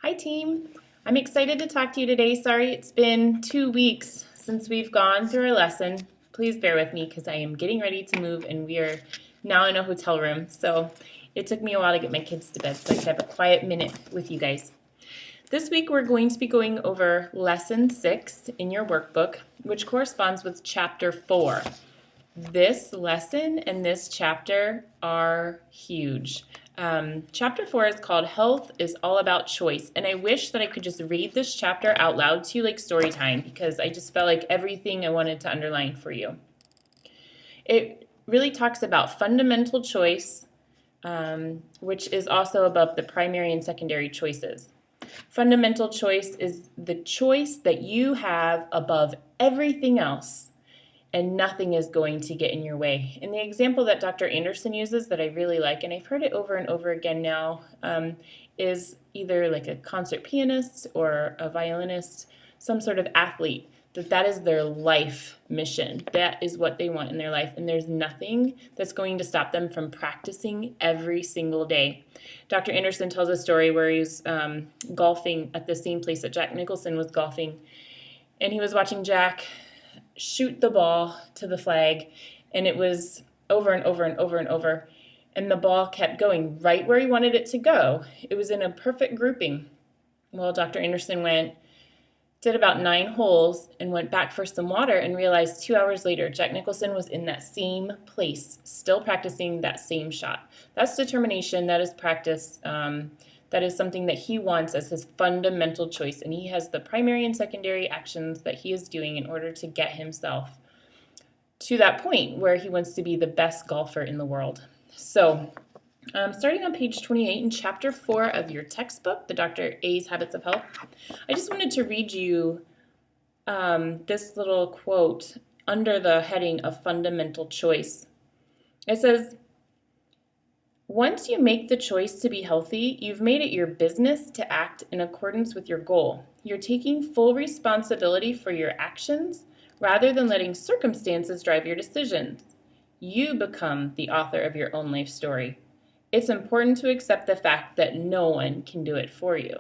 Hi team, I'm excited to talk to you today. Sorry it's been 2 weeks since we've gone through our lesson. Please bear with me because I am getting ready to move and we are now in a hotel room. So it took me a while to get my kids to bed so I could have a quiet minute with you guys. This week we're going to be going over lesson 6 in your workbook, which corresponds with chapter 4. This lesson and this chapter are huge. Chapter 4 is called Health is All About Choice, and I wish that I could just read this chapter out loud to you like story time because I just felt like everything I wanted to underline for you. It really talks about fundamental choice, which is also above the primary and secondary choices. Fundamental choice is the choice that you have above everything else, and nothing is going to get in your way. And the example that Dr. Anderson uses that I really like, and I've heard it over and over again now, is either like a concert pianist or a violinist, some sort of athlete, that is their life mission. That is what they want in their life, and there's nothing that's going to stop them from practicing every single day. Dr. Anderson tells a story where he's golfing at the same place that Jack Nicholson was golfing, and he was watching Jack shoot the ball to the flag, and it was over and over and over and over, and the ball kept going right where he wanted it to go. It was in a perfect grouping. Well, Dr. Anderson did about 9 holes and went back for some water and realized 2 hours later Jack Nicholson was in that same place, still practicing that same shot. That's determination, that is practice. That is something that he wants as his fundamental choice, and he has the primary and secondary actions that he is doing in order to get himself to that point where he wants to be the best golfer in the world. So, starting on page 28 in chapter 4 of your textbook, the Dr. A's Habits of Health, I just wanted to read you this little quote under the heading of fundamental choice. It says, "Once you make the choice to be healthy, you've made it your business to act in accordance with your goal. You're taking full responsibility for your actions rather than letting circumstances drive your decisions. You become the author of your own life story. It's important to accept the fact that no one can do it for you.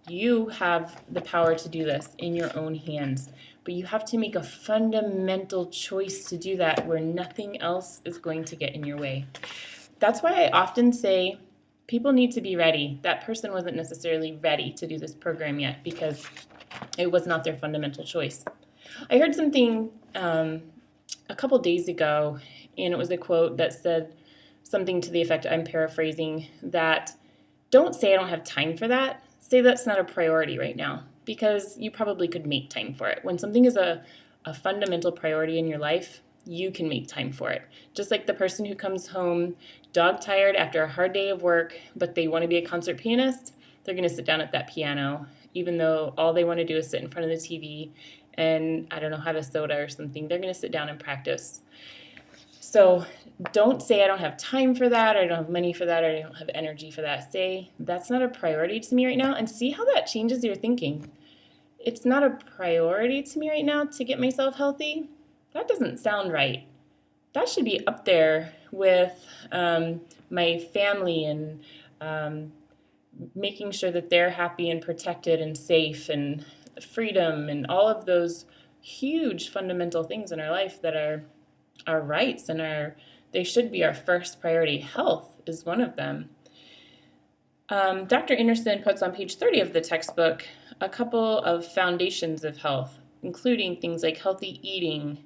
You have the power to do this in your own hands, but you have to make a fundamental choice to do that where nothing else is going to get in your way." That's why I often say people need to be ready. That person wasn't necessarily ready to do this program yet because it was not their fundamental choice. I heard something a couple days ago, and it was a quote that said something to the effect, I'm paraphrasing, that don't say I don't have time for that. Say that's not a priority right now because you probably could make time for it. When something is a fundamental priority in your life, you can make time for it. Just like the person who comes home dog tired after a hard day of work, but they want to be a concert pianist, they're going to sit down at that piano, even though all they want to do is sit in front of the TV and, I don't know, have a soda or something. They're going to sit down and practice. So don't say I don't have time for that, or I don't have money for that, or I don't have energy for that. Say that's not a priority to me right now, and see how that changes your thinking. It's not a priority to me right now to get myself healthy. That doesn't sound right. That should be up there with my family and making sure that they're happy and protected and safe and freedom and all of those huge fundamental things in our life that are our rights and they should be our first priority. Health is one of them. Dr. Anderson puts on page 30 of the textbook a couple of foundations of health, including things like healthy eating,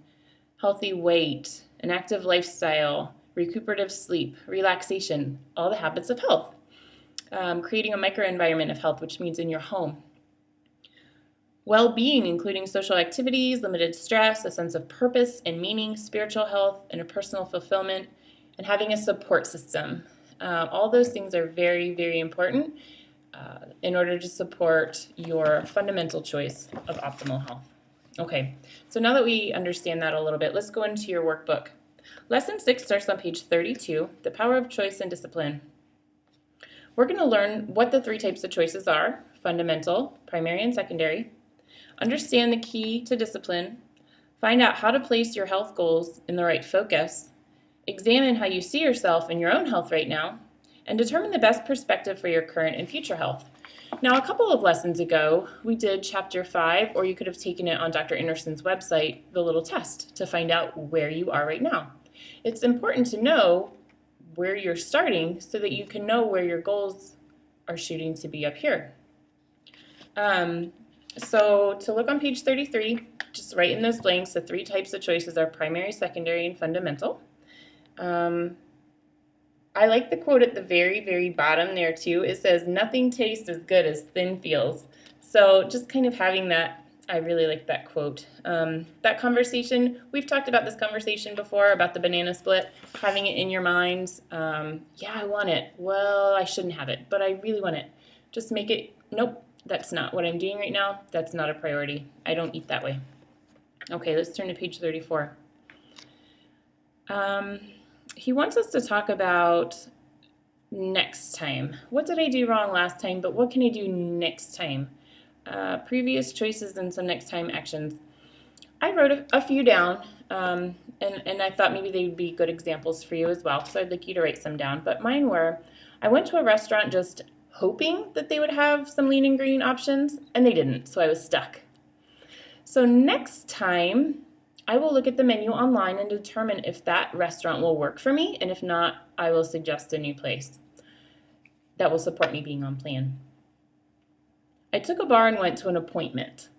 healthy weight, an active lifestyle, recuperative sleep, relaxation, all the habits of health. Creating a microenvironment of health, which means in your home. Well-being, including social activities, limited stress, a sense of purpose and meaning, spiritual health, and a personal fulfillment, and having a support system. All those things are very, very important in order to support your fundamental choice of optimal health. Okay, so now that we understand that a little bit, let's go into your workbook. Lesson 6 starts on page 32, The Power of Choice and Discipline. We're going to learn what the 3 types of choices are: fundamental, primary, and secondary. Understand the key to discipline. Find out how to place your health goals in the right focus. Examine how you see yourself and your own health right now. and determine the best perspective for your current and future health. Now, a couple of lessons ago, we did chapter 5, or you could have taken it on Dr. Anderson's website, the little test, to find out where you are right now. It's important to know where you're starting so that you can know where your goals are shooting to be up here. So to look on page 33, just write in those blanks, the 3 types of choices are primary, secondary, and fundamental. I like the quote at the very, very bottom there too. It says, nothing tastes as good as thin feels. So just kind of having that, I really like that quote. That conversation, we've talked about this conversation before about the banana split, having it in your mind. Yeah, I want it. Well, I shouldn't have it, but I really want it. Just make it, nope, that's not what I'm doing right now. That's not a priority. I don't eat that way. Okay, let's turn to page 34. He wants us to talk about next time. What did I do wrong last time, but what can I do next time? Previous choices and some next time actions. I wrote a few down, and I thought maybe they would be good examples for you as well, so I'd like you to write some down. But mine were, I went to a restaurant just hoping that they would have some lean and green options, and they didn't, so I was stuck. So next time, I will look at the menu online and determine if that restaurant will work for me, and if not, I will suggest a new place that will support me being on plan. I took a bar and went to an appointment.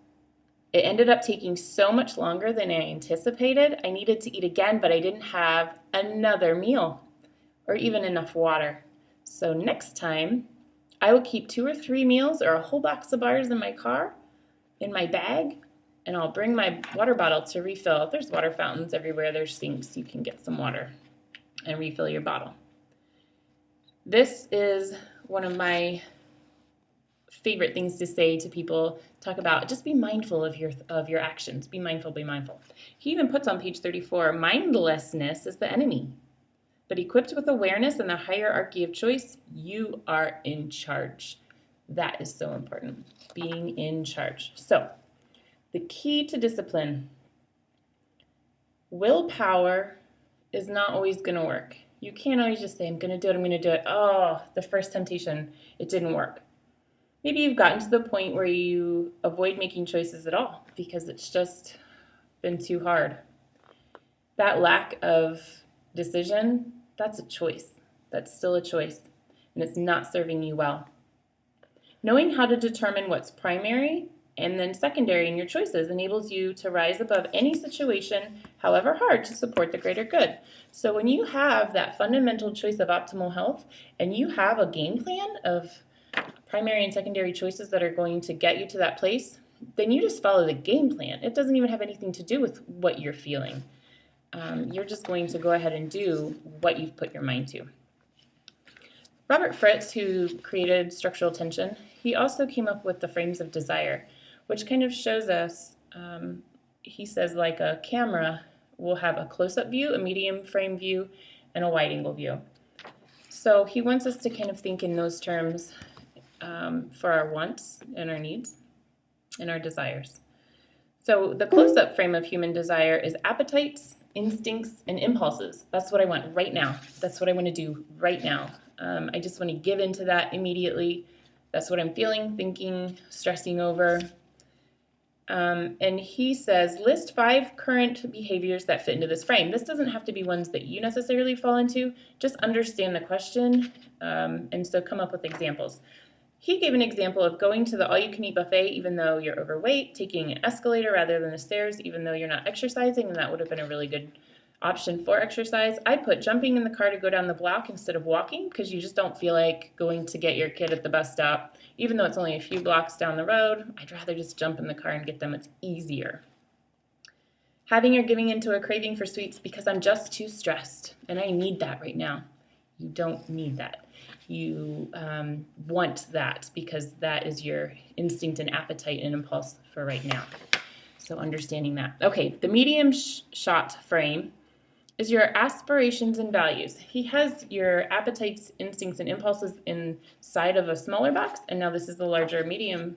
It ended up taking so much longer than I anticipated. I needed to eat again, but I didn't have another meal or even enough water. So next time, I will keep 2 or 3 meals or a whole box of bars in my car, in my bag, and I'll bring my water bottle to refill. There's water fountains everywhere. There's sinks. You can get some water and refill your bottle. This is one of my favorite things to say to people. Talk about just be mindful of your actions. Be mindful, be mindful. He even puts on page 34, mindlessness is the enemy. But equipped with awareness and the hierarchy of choice, you are in charge. That is so important, being in charge. So, the key to discipline. Willpower is not always going to work. You can't always just say, I'm going to do it, I'm going to do it. Oh, the first temptation, it didn't work. Maybe you've gotten to the point where you avoid making choices at all because it's just been too hard. That lack of decision, that's a choice. That's still a choice, and it's not serving you well. Knowing how to determine what's primary and then secondary in your choices enables you to rise above any situation, however hard, to support the greater good. So when you have that fundamental choice of optimal health and you have a game plan of primary and secondary choices that are going to get you to that place, then you just follow the game plan. It doesn't even have anything to do with what you're feeling. You're just going to go ahead and do what you've put your mind to. Robert Fritz, who created structural tension, he also came up with the frames of desire, which kind of shows us, he says, like a camera will have a close-up view, a medium frame view, and a wide-angle view. So he wants us to kind of think in those terms for our wants and our needs and our desires. So the close-up frame of human desire is appetites, instincts, and impulses. That's what I want right now. That's what I want to do right now. I just want to give into that immediately. That's what I'm feeling, thinking, stressing over. And he says, list 5 current behaviors that fit into this frame. This doesn't have to be ones that you necessarily fall into. Just understand the question, and so come up with examples. He gave an example of going to the all-you-can-eat buffet even though you're overweight, taking an escalator rather than the stairs even though you're not exercising, and that would have been a really good option for exercise. I put jumping in the car to go down the block instead of walking because you just don't feel like going to get your kid at the bus stop. Even though it's only a few blocks down the road, I'd rather just jump in the car and get them. It's easier. Having or giving into a craving for sweets because I'm just too stressed and I need that right now. You don't need that. You want that because that is your instinct and appetite and impulse for right now. So understanding that. Okay, the medium shot frame is your aspirations and values. He has your appetites, instincts, and impulses inside of a smaller box, and now this is the larger medium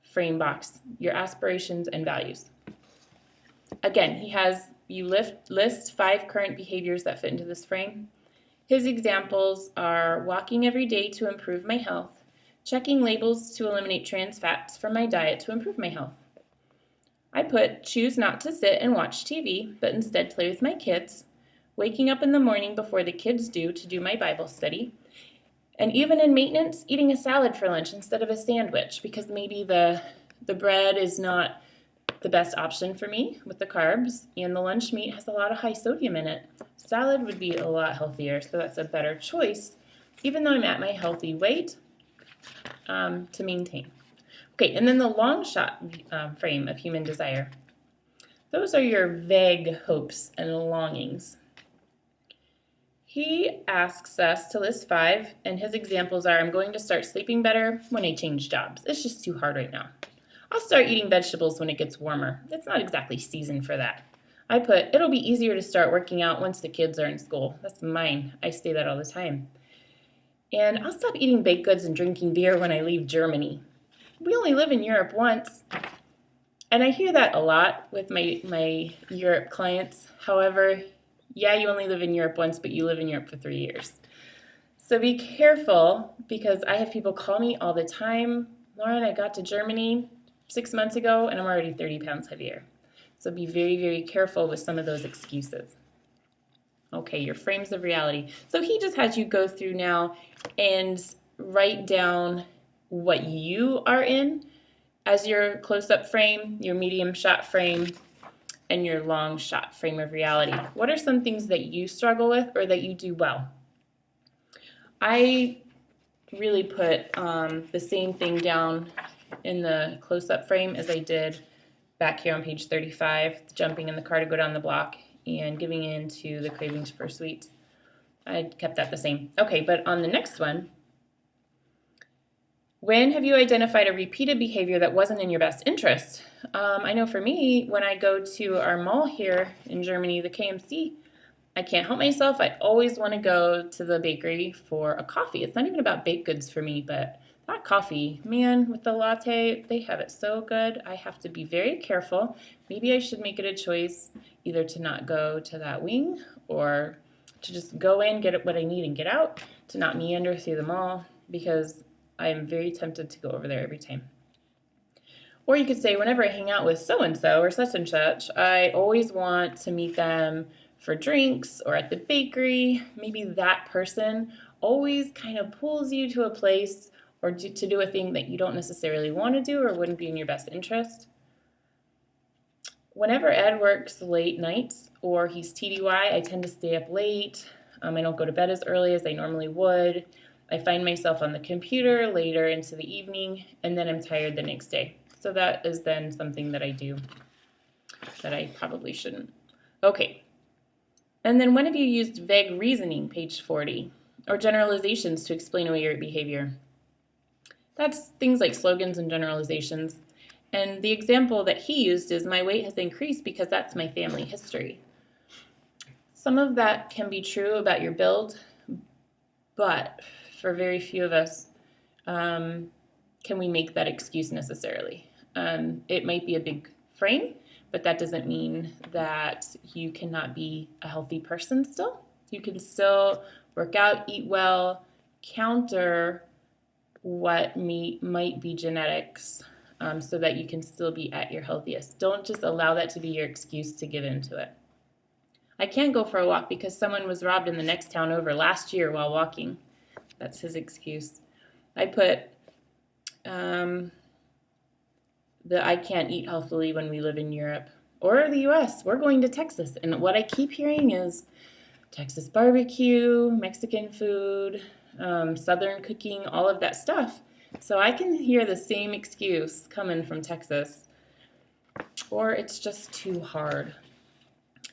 frame box, your aspirations and values. Again, he has you list 5 current behaviors that fit into this frame. His examples are walking every day to improve my health, checking labels to eliminate trans fats from my diet to improve my health. I put choose not to sit and watch TV, but instead play with my kids, waking up in the morning before the kids do to do my Bible study, and even in maintenance, eating a salad for lunch instead of a sandwich because maybe the bread is not the best option for me with the carbs, and the lunch meat has a lot of high sodium in it. Salad would be a lot healthier, so that's a better choice, even though I'm at my healthy weight to maintain. Okay, and then the long shot frame of human desire. Those are your vague hopes and longings. He asks us to list 5, and his examples are, I'm going to start sleeping better when I change jobs. It's just too hard right now. I'll start eating vegetables when it gets warmer. It's not exactly season for that. I put, it'll be easier to start working out once the kids are in school. That's mine. I say that all the time. And I'll stop eating baked goods and drinking beer when I leave Germany. We only live in Europe once. And I hear that a lot with my Europe clients. However, yeah, you only live in Europe once, but you live in Europe for 3 years. So be careful, because I have people call me all the time. Lauren, I got to Germany 6 months ago and I'm already 30 pounds heavier. So be very, very careful with some of those excuses. Okay, your frames of reality. So he just has you go through now and write down what you are in as your close-up frame, your medium shot frame, and your long shot frame of reality. What are some things that you struggle with or that you do well? I really put the same thing down in the close-up frame as I did back here on page 35, jumping in the car to go down the block and giving in to the cravings for sweets. I kept that the same. Okay, but on the next one, when have you identified a repeated behavior that wasn't in your best interest? I know for me, when I go to our mall here in Germany, the KMC, I can't help myself. I always want to go to the bakery for a coffee. It's not even about baked goods for me, but that coffee, man, with the latte, they have it so good. I have to be very careful. Maybe I should make it a choice either to not go to that wing or to just go in, get what I need, and get out, to not meander through the mall, because I am very tempted to go over there every time. Or you could say, whenever I hang out with so-and-so or such and such, I always want to meet them for drinks or at the bakery. Maybe that person always kind of pulls you to a place or to do a thing that you don't necessarily want to do or wouldn't be in your best interest. Whenever Ed works late nights or he's TDY, I tend to stay up late. I don't go to bed as early as I normally would. I find myself on the computer later into the evening, and then I'm tired the next day. So that is then something that I do that I probably shouldn't. Okay. And then when have you used vague reasoning, page 40, or generalizations to explain away your behavior? That's things like slogans and generalizations. And the example that he used is, my weight has increased because that's my family history. Some of that can be true about your build, but for very few of us, can we make that excuse necessarily? It might be a big frame, but that doesn't mean that you cannot be a healthy person still. You can still work out, eat well, counter what might be genetics, so that you can still be at your healthiest. Don't just allow that to be your excuse to give into it. I can't go for a walk because someone was robbed in the next town over last year while walking. That's his excuse. I put I can't eat healthily when we live in Europe or the US. We're going to Texas, and what I keep hearing is Texas barbecue, Mexican food, Southern cooking, all of that stuff. So I can hear the same excuse coming from Texas, or it's just too hard.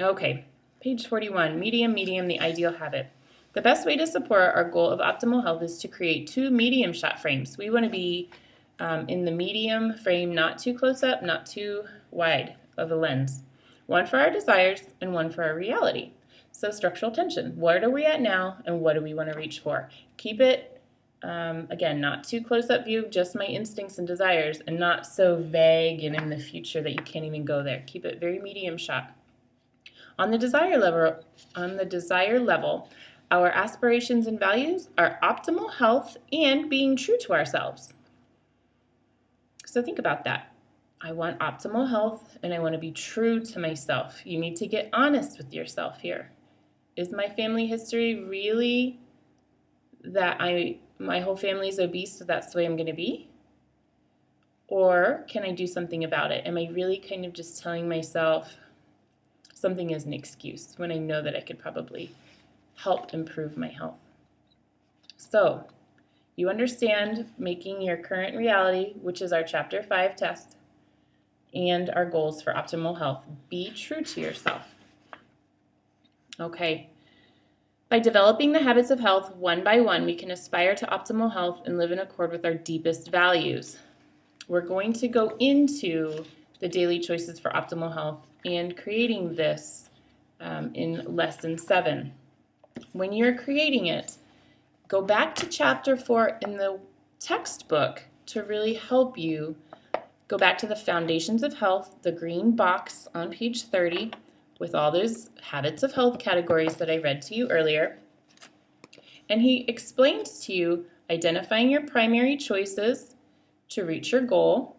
Okay, page 41, medium, the ideal habit. The best way to support our goal of optimal health is to create 2 medium shot frames. We want to be in the medium frame, not too close up, not too wide of a lens. One for our desires and one for our reality. So structural tension, what are we at now and what do we want to reach for? Keep it, again, not too close up view, just my instincts and desires, and not so vague and in the future that you can't even go there. Keep it very medium shot. On the desire level, Our aspirations and values are optimal health and being true to ourselves. So think about that. I want optimal health and I want to be true to myself. You need to get honest with yourself here. Is my family history really that my whole family is obese, so that's the way I'm going to be? Or can I do something about it? Am I really kind of just telling myself something is an excuse when I know that I could probably help improve my health? So you understand making your current reality, which is our Chapter 5 test, and our goals for optimal health. Be true to yourself. Okay. By developing the habits of health one by one, we can aspire to optimal health and live in accord with our deepest values. We're going to go into the daily choices for optimal health and creating this in Lesson 7. When you're creating it, go back to Chapter 4 in the textbook to really help you. Go back to the Foundations of Health, the green box on page 30, with all those habits of health categories that I read to you earlier. And he explains to you identifying your primary choices to reach your goal.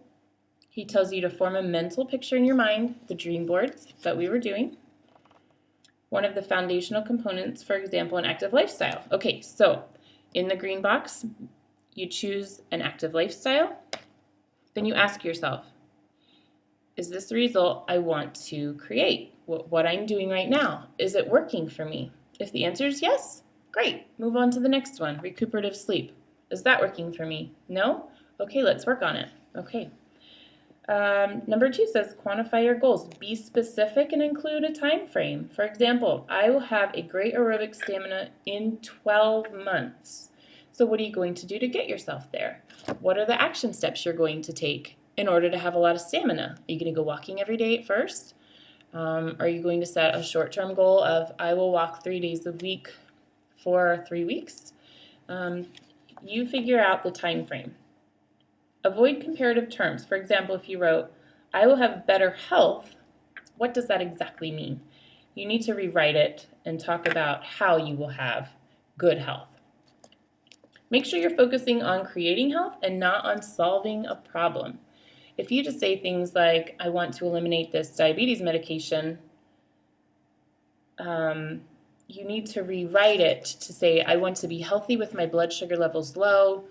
He tells you to form a mental picture in your mind, the dream boards that we were doing. One of the foundational components, for example, an active lifestyle. Okay, so in the green box, you choose an active lifestyle. Then you ask yourself, is this the result I want to create? What I'm doing right now, is it working for me? If the answer is yes, great. Move on to the next one, recuperative sleep. Is that working for me? No? Okay, let's work on it. Okay. Number 2 says quantify your goals. Be specific and include a time frame. For example, I will have a great aerobic stamina in 12 months. So what are you going to do to get yourself there? What are the action steps you're going to take in order to have a lot of stamina? Are you going to go walking every day at first? Are you going to set a short-term goal of I will walk 3 days a week for 3 weeks? You figure out the time frame. Avoid comparative terms. For example, if you wrote, I will have better health, what does that exactly mean? You need to rewrite it and talk about how you will have good health. Make sure you're focusing on creating health and not on solving a problem. If you just say things like, I want to eliminate this diabetes medication, you need to rewrite it to say, I want to be healthy with my blood sugar levels low.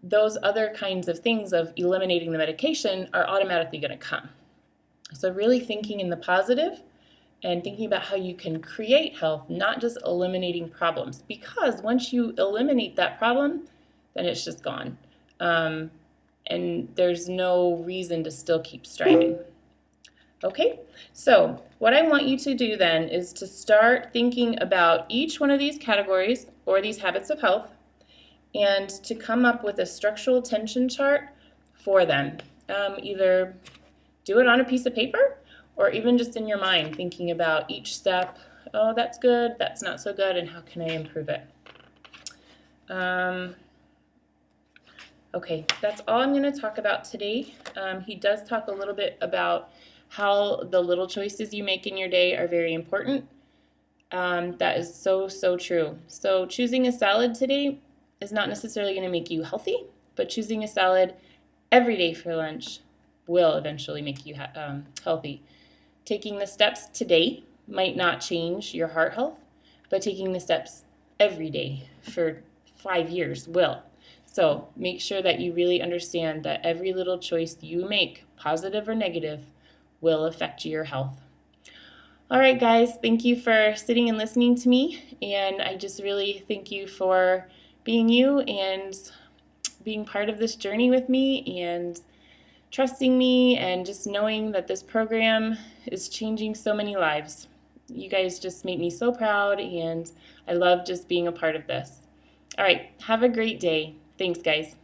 Those other kinds of things of eliminating the medication are automatically going to come. So really thinking in the positive and thinking about how you can create health, not just eliminating problems. Because once you eliminate that problem, then it's just gone. And there's no reason to still keep striving. Okay, so what I want you to do then is to start thinking about each one of these categories or these habits of health and to come up with a structural tension chart for them. Either do it on a piece of paper or even just in your mind, thinking about each step. Oh, that's good, that's not so good, and how can I improve it? Okay, that's all I'm going to talk about today. He does talk a little bit about how the little choices you make in your day are very important. That is so, so true. So choosing a salad today is not necessarily going to make you healthy, but choosing a salad every day for lunch will eventually make you healthy. Taking the steps today might not change your heart health, but taking the steps every day for 5 years will. So make sure that you really understand that every little choice you make, positive or negative, will affect your health. All right, guys, thank you for sitting and listening to me, and I just really thank you for being you and being part of this journey with me and trusting me and just knowing that this program is changing so many lives. You guys just make me so proud, and I love just being a part of this. All right, have a great day. Thanks, guys.